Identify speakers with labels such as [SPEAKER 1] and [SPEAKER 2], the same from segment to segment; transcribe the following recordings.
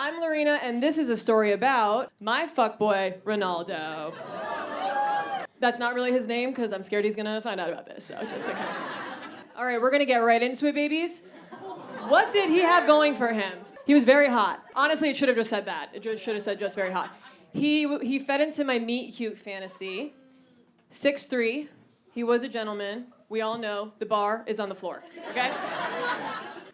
[SPEAKER 1] I'm Laurina, and this is a story about my fuckboy, Ronaldo. That's not really his name, because I'm scared he's gonna find out about this, so just okay. All right, we're gonna get right into it, babies. What did he have going for him? He was very hot. Honestly, it should have just said that. It should have said just very hot. He fed into my meet cute fantasy. 6'3", he was a gentleman. We all know the bar is on the floor, okay?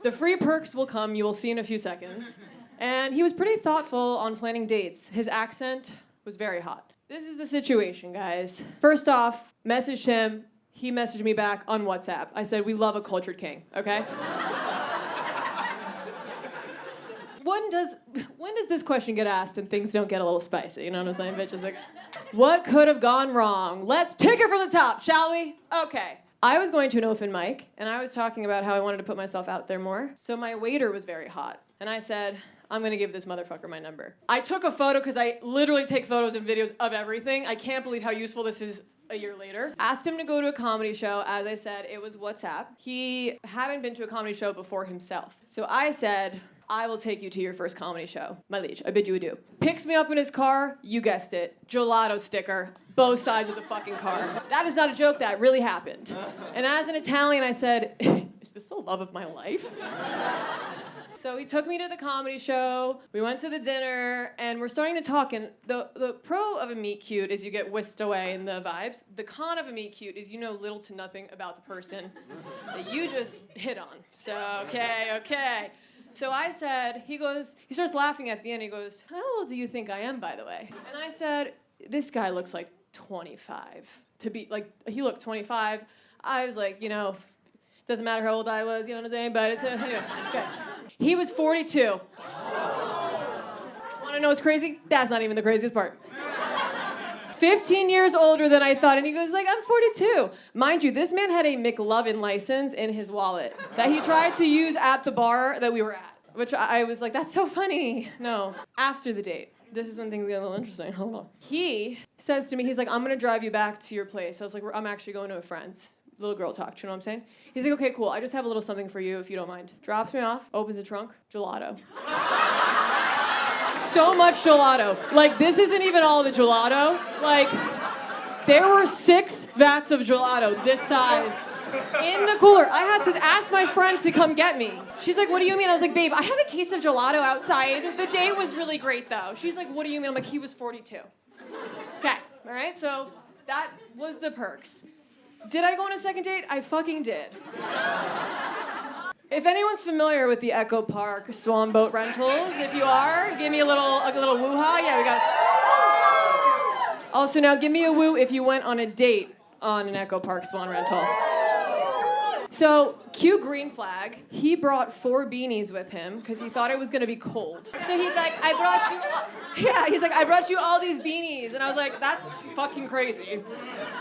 [SPEAKER 1] The free perks will come, you will see in a few seconds. And he was pretty thoughtful on planning dates. His accent was very hot. This is the situation, guys. First off, messaged him. He messaged me back on WhatsApp. I said, we love a cultured king, okay? When does this question get asked and things don't get a little spicy? You know what I'm saying? Bitches like, what could have gone wrong? Let's take it from the top, shall we? Okay. I was going to an open mic, and I was talking about how I wanted to put myself out there more. So my waiter was very hot. And I said, I'm gonna give this motherfucker my number. I took a photo, because I literally take photos and videos of everything. I can't believe how useful this is a year later. Asked him to go to a comedy show. As I said, it was WhatsApp. He hadn't been to a comedy show before himself. So I said, I will take you to your first comedy show. My liege, I bid you adieu. Picks me up in his car, you guessed it, Gelato sticker, both sides of the fucking car. That is not a joke, that really happened. And as an Italian, I said, is this the love of my life? So he took me to the comedy show, we went to the dinner, and we're starting to talk, and the pro of a meet cute is you get whisked away in the vibes. The con of a meet cute is you know little to nothing about the person that you just hit on. So, okay. So I said, he starts laughing at the end, he goes, how old do you think I am, by the way? And I said, this guy looks like 25. He looked 25. I was like, doesn't matter how old I was, you know what I'm saying? But it's, anyway, okay. He was 42. Want to know what's crazy? That's not even the craziest part. 15 years older than I thought, and he goes like, I'm 42. Mind you, this man had a McLovin license in his wallet that he tried to use at the bar that we were at, which I was like, that's so funny. No. After the date, this is when things get a little interesting. Hold on. He says to me, he's like, I'm gonna drive you back to your place. I was like, I'm actually going to a friend's. Little girl talk, you know what I'm saying? He's like, okay, cool, I just have a little something for you if you don't mind. Drops me off, opens the trunk, gelato. So much gelato. Like, this isn't even all the gelato. Like, there were 6 vats of gelato this size in the cooler. I had to ask my friends to come get me. She's like, what do you mean? I was like, babe, I have a case of gelato outside. The date was really great, though. She's like, what do you mean? I'm like, he was 42. Okay, all right, so that was the perks. Did I go on a second date? I fucking did. If anyone's familiar with the Echo Park Swan Boat rentals, if you are, give me a little woo-ha. Yeah, we got it. Also, now give me a woo if you went on a date on an Echo Park Swan rental. So, cue green flag, he brought 4 beanies with him because he thought it was gonna be cold. So he's like, I brought you all these beanies. And I was like, that's fucking crazy.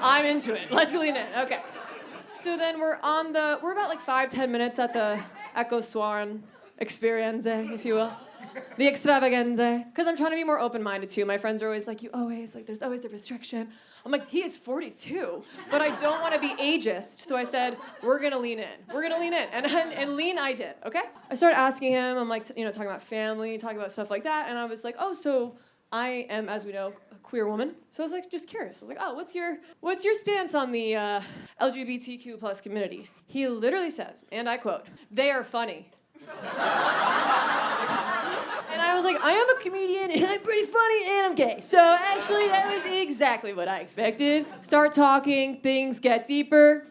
[SPEAKER 1] I'm into it, let's lean in, okay. So then we're about like 5-10 minutes at the Echo Swan experience, if you will. The extravaganza. Because I'm trying to be more open-minded too. My friends are always like, there's always the restriction. I'm like, he is 42, but I don't want to be ageist. So I said, we're gonna lean in. And lean I did, okay? I started asking him, I'm like, talking about family, talking about stuff like that. And I was like, so I am, as we know, a queer woman. So I was like, just curious. I was like, what's your stance on the LGBTQ plus community? He literally says, and I quote, they are funny. And I was like, I am a comedian, and I'm pretty funny, and I'm gay. So actually, that was exactly what I expected. Start talking, things get deeper.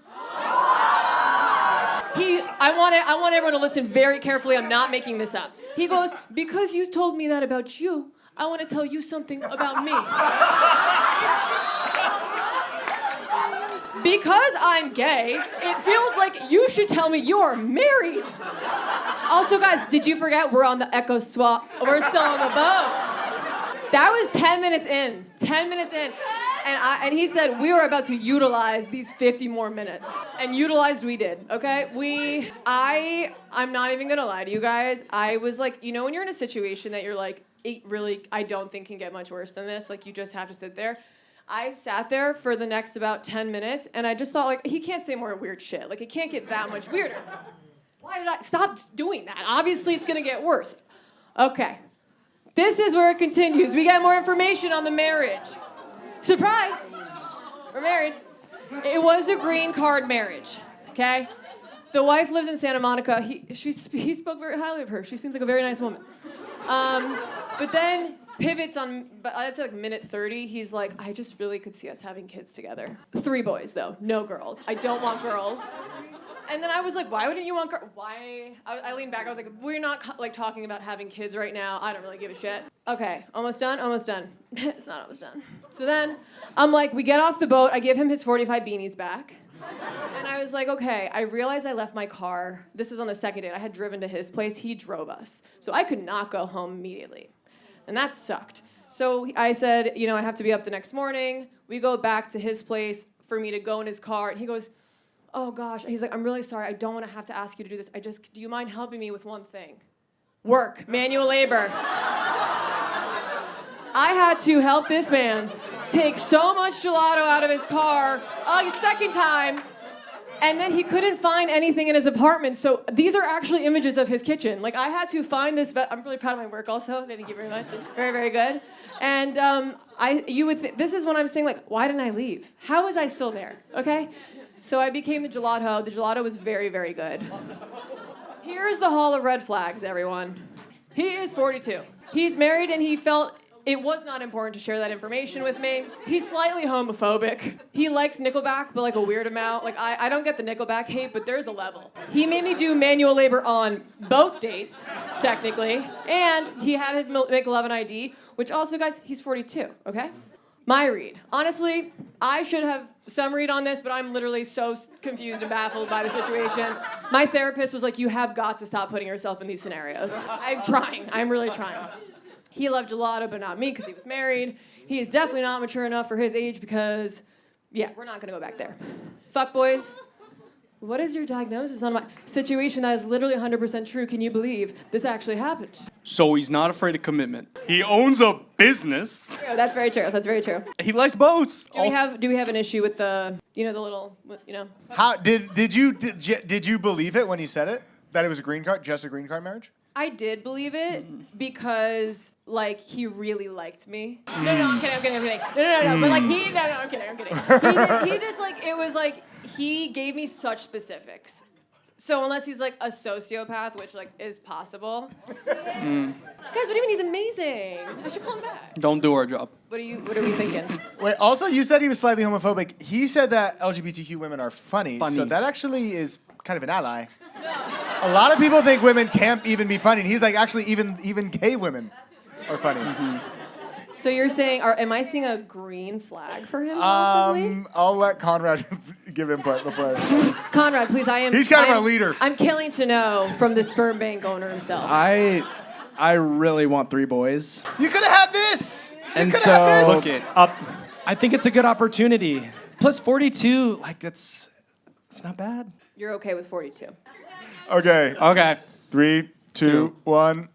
[SPEAKER 1] I want everyone to listen very carefully. I'm not making this up. He goes, because you told me that about you, I want to tell you something about me. Because I'm gay, it feels like you should tell me you're married. Also, guys, did you forget we're on the Echo Swap? We're still on the boat. That was 10 minutes in. 10 minutes in. And he said we were about to utilize these 50 more minutes. And utilized we did, okay? I'm not even gonna lie to you guys. I was like, when you're in a situation that you're like, I don't think can get much worse than this. Like, you just have to sit there. I sat there for the next about 10 minutes, and I just thought, like, he can't say more weird shit. Like, it can't get that much weirder. Why did I stop doing that? Obviously, it's gonna get worse. Okay. This is where it continues. We get more information on the marriage. Surprise! We're married. It was a green card marriage, okay? The wife lives in Santa Monica. He spoke very highly of her. She seems like a very nice woman. But then pivots on, I'd say like minute 30, he's like, I just really could see us having kids together. 3 boys, though, no girls. I don't want girls. And then I was like, why wouldn't you want girls? Why? I leaned back, I was like, we're not like talking about having kids right now. I don't really give a shit. Okay, almost done. It's not almost done. So then, I'm like, we get off the boat, I give him his 45 beanies back. And I was like, okay, I realized I left my car. This was on the second date. I had driven to his place. He drove us. So I could not go home immediately. And that sucked. So I said, I have to be up the next morning. We go back to his place for me to go in his car. And he goes, oh gosh. He's like, I'm really sorry. I don't want to have to ask you to do this. Do you mind helping me with one thing? Work, manual labor. I had to help this man take so much gelato out of his car a second time, and then he couldn't find anything in his apartment. So these are actually images of his kitchen. Like, I had to find this. I'm really proud of my work also. Thank you very much. It's very, very good. And this is when I'm saying, like, why didn't I leave? How was I still there? Okay? So I became the gelato. The gelato was very, very good. Here's the hall of red flags, everyone. He is 42. He's married, and he felt it was not important to share that information with me. He's slightly homophobic. He likes Nickelback, but like a weird amount. Like, I don't get the Nickelback hate, but there's a level. He made me do manual labor on both dates, technically. And he had his Make 11 ID, which also, guys, he's 42, okay? My read. Honestly, I should have some read on this, but I'm literally so confused and baffled by the situation. My therapist was like, you have got to stop putting yourself in these scenarios. I'm trying. I'm really trying. He loved gelato, but not me because he was married. He is definitely not mature enough for his age because, yeah, we're not going to go back there. Fuck boys. What is your diagnosis on my situation that is literally 100% true? Can you believe this actually happened?
[SPEAKER 2] So he's not afraid of commitment. He owns a business.
[SPEAKER 1] Yeah, that's very true. That's very true.
[SPEAKER 2] He likes boats.
[SPEAKER 1] Do we have an issue with the little.
[SPEAKER 3] How did you believe it when he said it? That it was just a green card marriage?
[SPEAKER 1] I did believe it because, like, he really liked me. No, I'm kidding. No. But, like, I'm kidding. He just, like, it was, like, he gave me such specifics. So unless he's, like, a sociopath, which, like, is possible. Guys, what do you mean? He's amazing. I should call him back.
[SPEAKER 2] Don't do our job.
[SPEAKER 1] What are we thinking?
[SPEAKER 3] Wait, also, you said he was slightly homophobic. He said that LGBTQ women are funny. So that actually is kind of an ally.
[SPEAKER 1] No.
[SPEAKER 3] A lot of people think women can't even be funny, and he's like, actually, even gay women are funny. Mm-hmm.
[SPEAKER 1] So you're saying, am I seeing a green flag for him? Possibly?
[SPEAKER 3] I'll let Conrad give input before.
[SPEAKER 1] Conrad, please,
[SPEAKER 3] He's kind of our leader.
[SPEAKER 1] I'm killing to know from the sperm bank owner himself.
[SPEAKER 4] I really want 3 boys.
[SPEAKER 3] You could have had this.
[SPEAKER 4] Look it up. I think it's a good opportunity. Plus 42, like it's not bad.
[SPEAKER 1] You're okay with 42?
[SPEAKER 3] Okay. 3, 2, 1.